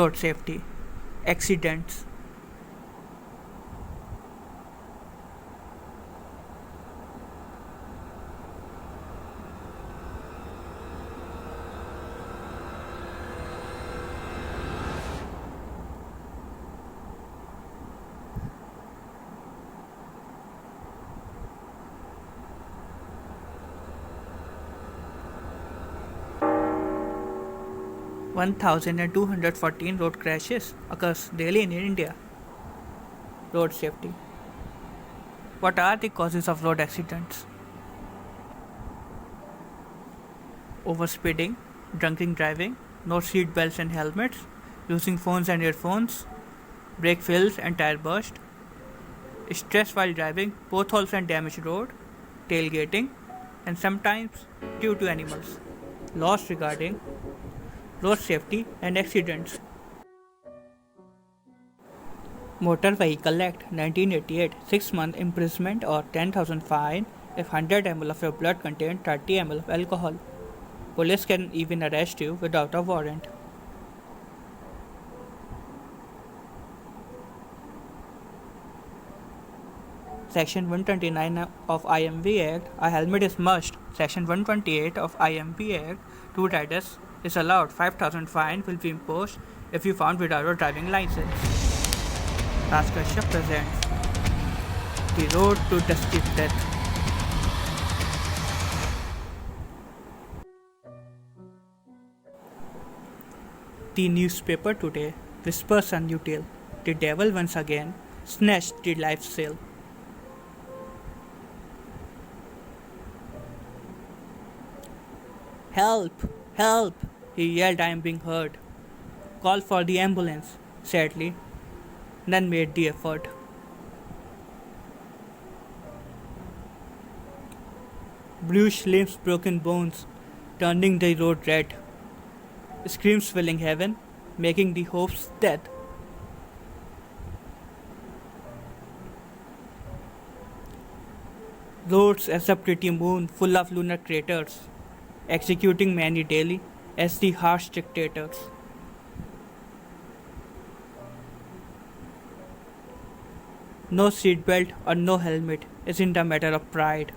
Road safety. Accidents. 1,214 road crashes occurs daily in India. Road safety. What are the causes of road accidents? Overspeeding, drunken driving, no seat belts and helmets, using phones and earphones, brake fails and tire burst, stress while driving, potholes and damaged road, tailgating, and sometimes due to animals. Laws regarding road safety and accidents. Motor Vehicle Act 1988, 6 months imprisonment or 10,000 fine if 100 ml of your blood contains 30 ml of alcohol. Police can even arrest you without a warrant. Section 129 of IMV Act, a helmet is must. Section 128 of IMV Act, two riders is allowed. 5,000 fine will be imposed if you found without a driving license. Kashyap presents The Road to Dusty Death. The newspaper today whispers a new tale. The devil once again snatched the life sail. Help! Help! He yelled, I am being hurt. Call for the ambulance. Sadly, none made the effort. Bruised limbs, broken bones, turning the road red. Screams filling heaven, making the hopes dead. Roads as a pretty moon full of lunar craters, executing many daily as the harsh dictators. No seatbelt or no helmet isn't a matter of pride,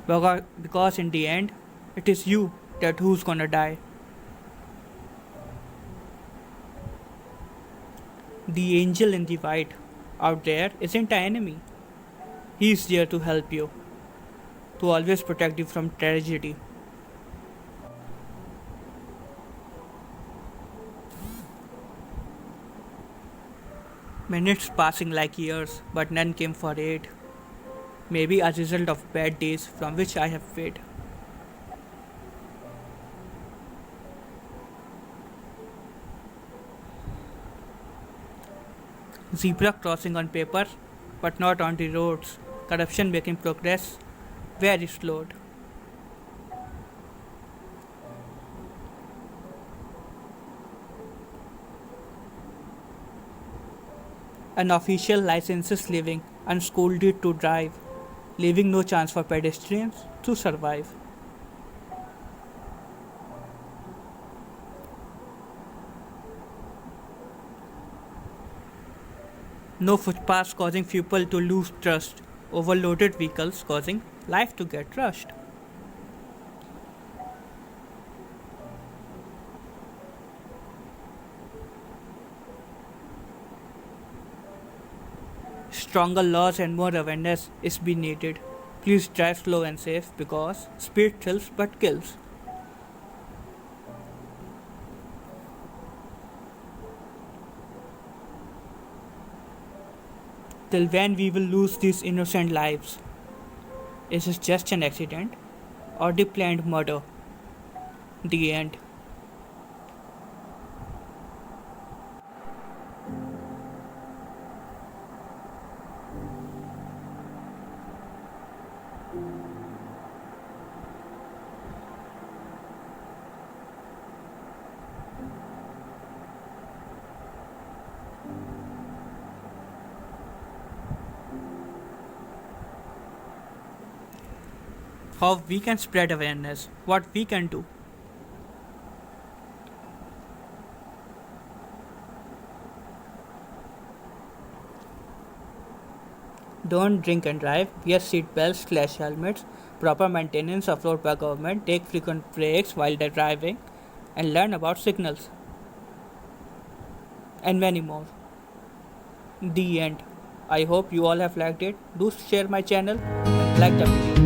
because in the end, it is you that who's gonna die. The angel in the white out there isn't an enemy. He is there to help you, to always protect you from tragedy. Minutes passing like years, but none came for aid. Maybe a result of bad days from which I have fed. Zebra crossing on paper, but not on the roads. Corruption making progress very slowed. Unofficial licenses leaving unschooled to drive, leaving no chance for pedestrians to survive. No footpaths causing people to lose trust, overloaded vehicles causing life to get rushed. Stronger laws and more awareness is be needed. Please drive slow and safe because speed thrills but kills. Till when we will lose these innocent lives? Is this just an accident or the planned murder? The end. How we can spread awareness, what we can do. Don't drink and drive, wear seatbelts/helmets, proper maintenance of road by government, take frequent breaks while driving, and learn about signals, and many more. The end. I hope you all have liked it. Do share my channel and like the video.